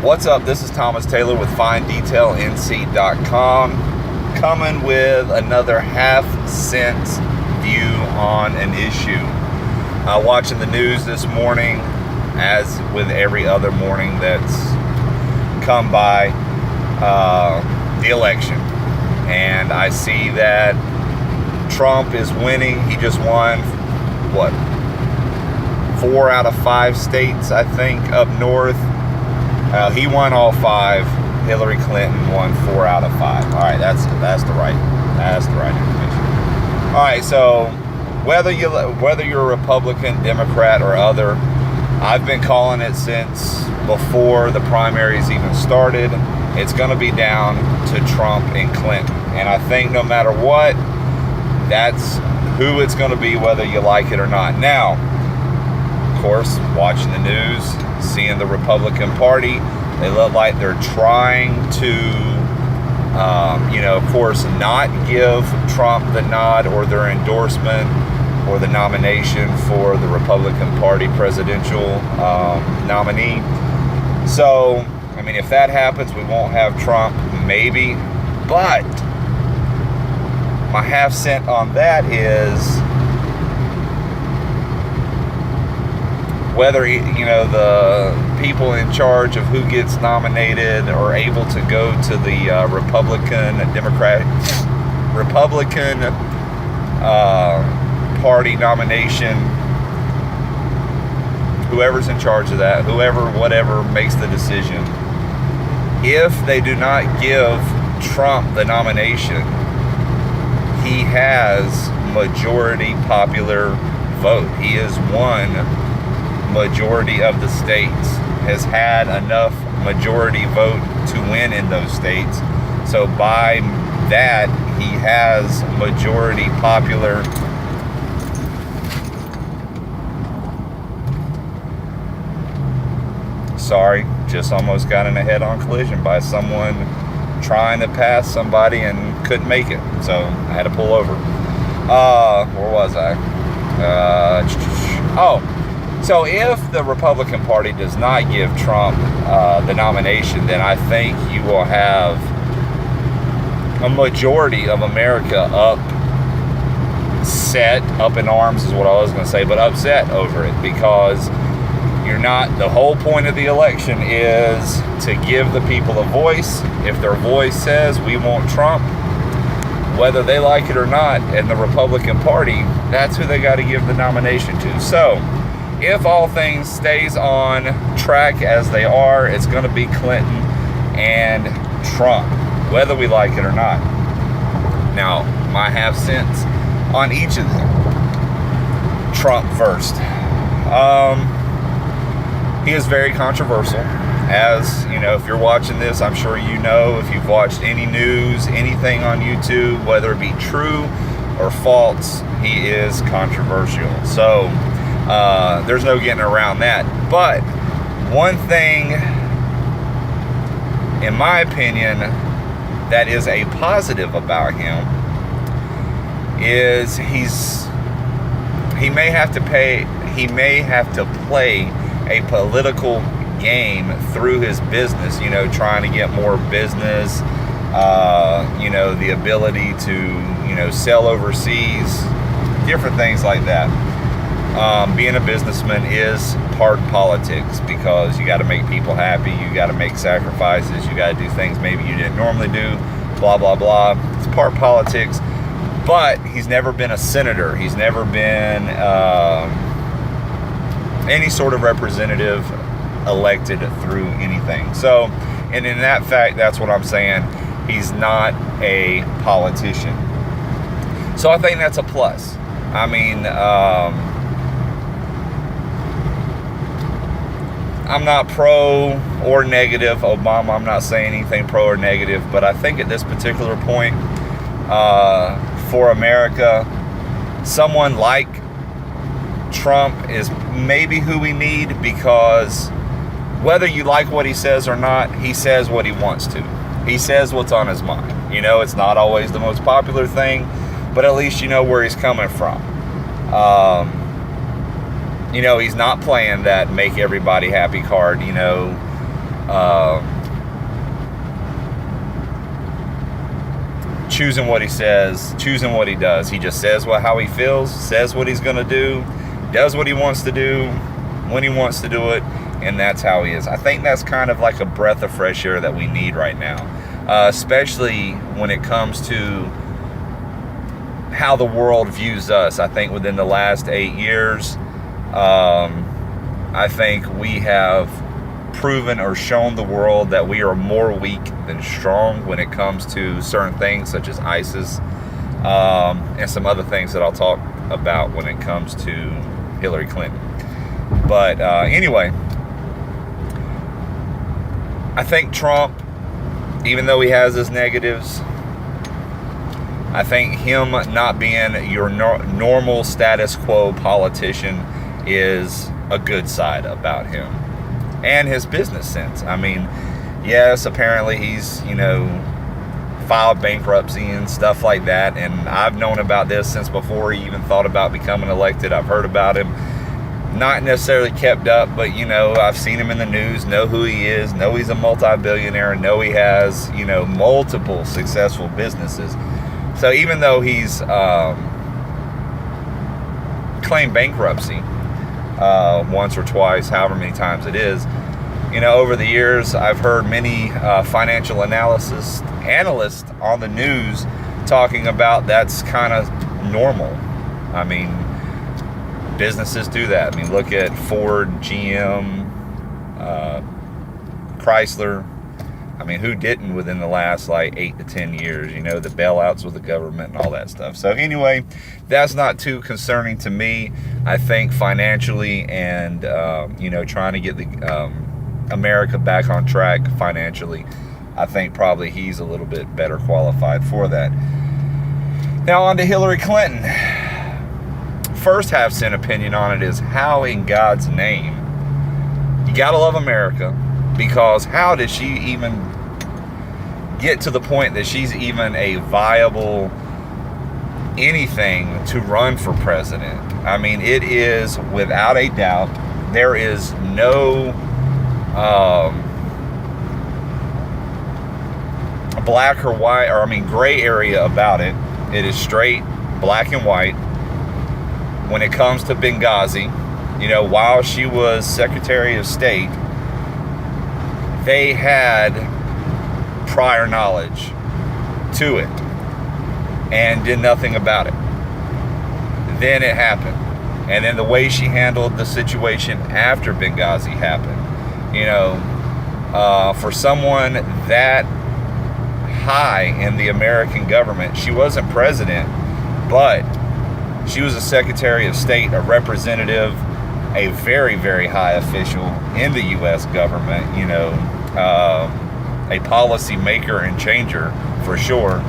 What's up? This is Thomas Taylor with FineDetailNC.com, coming with another half-cent view on an issue. Watching the news this morning, as with every other morning that's come by, the election. And I see that Trump is winning. He just won, 4 out of 5 states, I think, up north. He won all 5. Hillary Clinton won 4 out of 5. All right, that's the right information. All right, so whether you're a Republican, Democrat, or other, I've been calling it since before the primaries even started. It's going to be down to Trump and Clinton, and I think no matter what, that's who it's going to be, whether you like it or not. Now, of course, watching the news, seeing the Republican Party, they look like they're trying to, of course, not give Trump the nod or their endorsement or the nomination for the Republican Party presidential nominee. So, I mean, if that happens, we won't have Trump, maybe. But my half cent on that is whether, the people in charge of who gets nominated are able to go to the Republican Party nomination, whoever's in charge of that, whatever makes the decision. If they do not give Trump the nomination, he has majority popular vote. He has won majority of the states, has had enough majority vote to win in those states. So by that, he has majority popular. Sorry, just almost got in a head-on collision by someone trying to pass somebody and couldn't make it. So I had to pull over. Where was I? So if the Republican Party does not give Trump the nomination, then I think you will have a majority of America up in arms is what I was going to say, but upset over it, because the whole point of the election is to give the people a voice. If their voice says we want Trump, whether they like it or not, and the Republican Party, that's who they got to give the nomination to. So if all things stays on track as they are, it's going to be Clinton and Trump, whether we like it or not. Now, my half cents on each of them. Trump first. He is very controversial. As you know, if you're watching this, I'm sure you know, if you've watched any news, anything on YouTube, whether it be true or false, he is controversial. So there's no getting around that. But one thing, in my opinion, that is a positive about him is he may have to play a political game through his business, trying to get more business, the ability to, sell overseas, different things like that. Being a businessman is part politics, because you got to make people happy, you got to make sacrifices, you got to do things maybe you didn't normally do, blah, blah, blah. It's part politics, but he's never been a senator. He's never been any sort of representative elected through anything. So, and in that fact, that's what I'm saying. He's not a politician. So I think that's a plus. I mean, I'm not pro or negative Obama. I'm not saying anything pro or negative, but I think at this particular point, for America, someone like Trump is maybe who we need, because whether you like what he says or not, he says what he wants to. He says what's on his mind. It's not always the most popular thing, but at least you know where he's coming from. He's not playing that make everybody happy card, choosing what he says, choosing what he does. He just says how he feels, says what he's going to do, does what he wants to do, when he wants to do it, and that's how he is. I think that's kind of like a breath of fresh air that we need right now, especially when it comes to how the world views us. I think within the last 8 years, I think we have proven or shown the world that we are more weak than strong when it comes to certain things such as ISIS, and some other things that I'll talk about when it comes to Hillary Clinton. But anyway, I think Trump, even though he has his negatives, I think him not being your normal status quo politician is a good side about him. And his business sense. I mean, yes, apparently he's, filed bankruptcy and stuff like that. And I've known about this since before he even thought about becoming elected. I've heard about him. Not necessarily kept up, but, I've seen him in the news, know who he is, know he's a multi-billionaire, know he has, multiple successful businesses. So even though he's claimed bankruptcy once or twice, however many times it is, over the years, I've heard many financial analysts on the news talking about that's kind of normal. I mean, businesses do that. I mean, look at Ford, GM, Chrysler. I mean, who didn't within the last 8 to 10 years, the bailouts with the government and all that stuff. So anyway, that's not too concerning to me. I think financially and, trying to get the America back on track financially, I think probably he's a little bit better qualified for that. Now on to Hillary Clinton. First half-cent opinion on it is, how in God's name, you gotta love America, because how did she even get to the point that she's even a viable anything to run for president? I mean, it is without a doubt, there is no black or white, or gray area about it. It is straight black and white. When it comes to Benghazi, while she was Secretary of State, they had prior knowledge to it and did nothing about it. Then it happened. And then the way she handled the situation after Benghazi happened, for someone that high in the American government, she wasn't president, but she was a Secretary of State, a representative, a very, very high official in the U.S. government, a policy maker and changer for sure.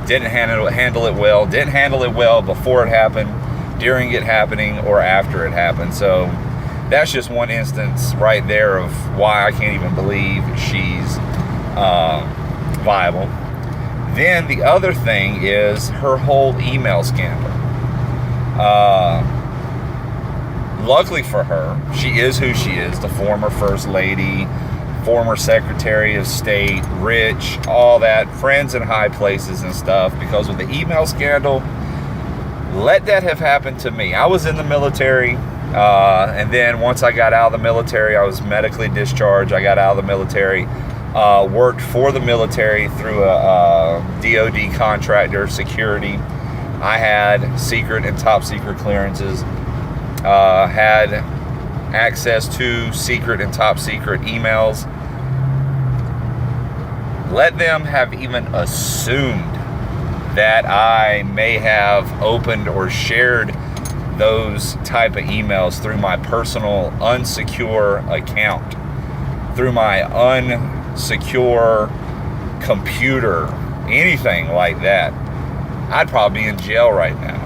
Didn't handle it well. Didn't handle it well before it happened, during it happening, or after it happened. So that's just one instance right there of why I can't even believe she's viable. Then the other thing is her whole email scandal. Luckily for her, she is who she is, the former First Lady, former Secretary of State, rich, all that, friends in high places and stuff. Because with the email scandal, let that have happened to me. I was in the military, and then once I got out of the military, I was medically discharged. I got out of the military, worked for the military through a DOD contractor, security. I had secret and top secret clearances, had access to secret and top secret emails. Let them have even assumed that I may have opened or shared those type of emails through my personal unsecure account, through my unsecure computer, anything like that, I'd probably be in jail right now.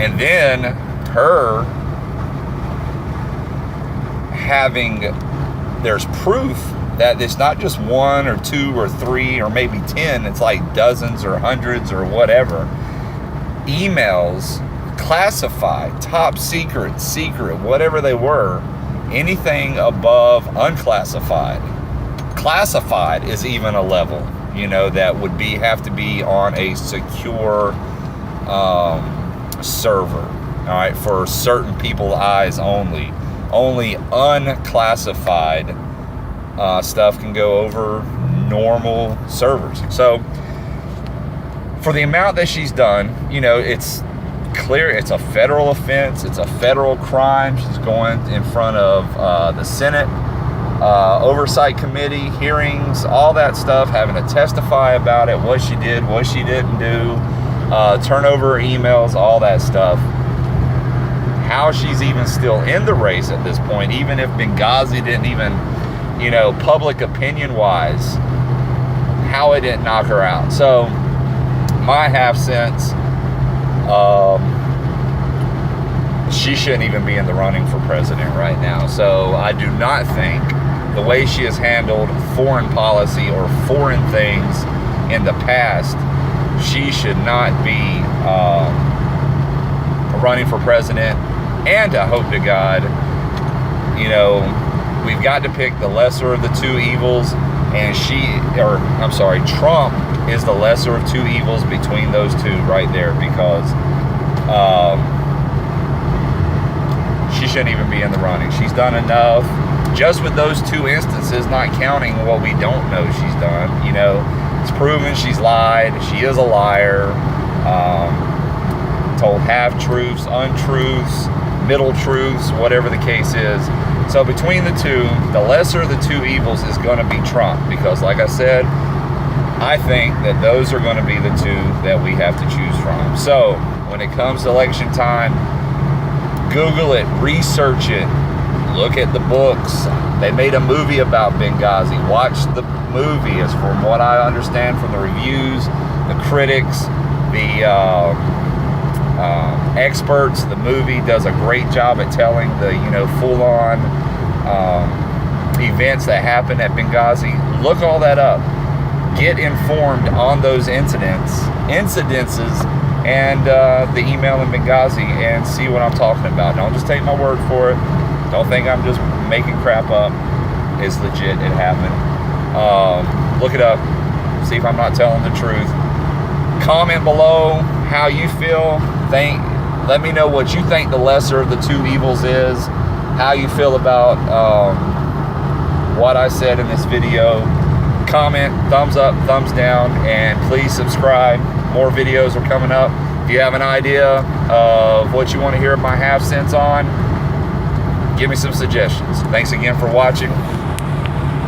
And then her having, there's proof that it's not just one or two or three or maybe 10, it's like dozens or hundreds or whatever. Emails, classified, top secret, whatever they were, anything above unclassified. Classified is even a level, you know, that would have to be on a secure server, all right, for certain people's eyes only. Only unclassified stuff can go over normal servers. So for the amount that she's done, you know, it's clear it's a federal offense, it's a federal crime. She's going in front of the Senate Oversight Committee, hearings, all that stuff, having to testify about it, what she did, what she didn't do, turn over emails, all that stuff. How she's even still in the race at this point, even if Benghazi didn't even, you know, public opinion wise, how it didn't knock her out. So my half cents, she shouldn't even be in the running for president right now. So I do not think the way she has handled foreign policy or foreign things in the past, she should not be running for president. And I hope to God, you know, we've got to pick the lesser of the two evils, and Trump is the lesser of two evils between those two right there, because she shouldn't even be in the running. She's done enough just with those two instances, not counting what we don't know she's done. You know, it's proven she's lied. She is a liar. Told half-truths, untruths, middle truths, whatever the case is. So between the two, the lesser of the two evils is going to be Trump, because like I said, I think that those are going to be the two that we have to choose from. So when it comes to election time, Google it, research it, look at the books. They made a movie about Benghazi. Watch the movie. As from what I understand from the reviews, the critics, the experts, the movie does a great job at telling the, you know, full-on events that happened at Benghazi. Look all that up. Get informed on those incidences, and the email in Benghazi, and see what I'm talking about. Don't just take my word for it. Don't think I'm just making crap up. It's legit. It happened. Look it up. See if I'm not telling the truth. Comment below how you feel. Let me know what you think the lesser of the two evils is. How you feel about what I said in this video. Comment, thumbs up, thumbs down, and please subscribe. More videos are coming up. If you have an idea of what you want to hear my half cents on, give me some suggestions. Thanks again for watching.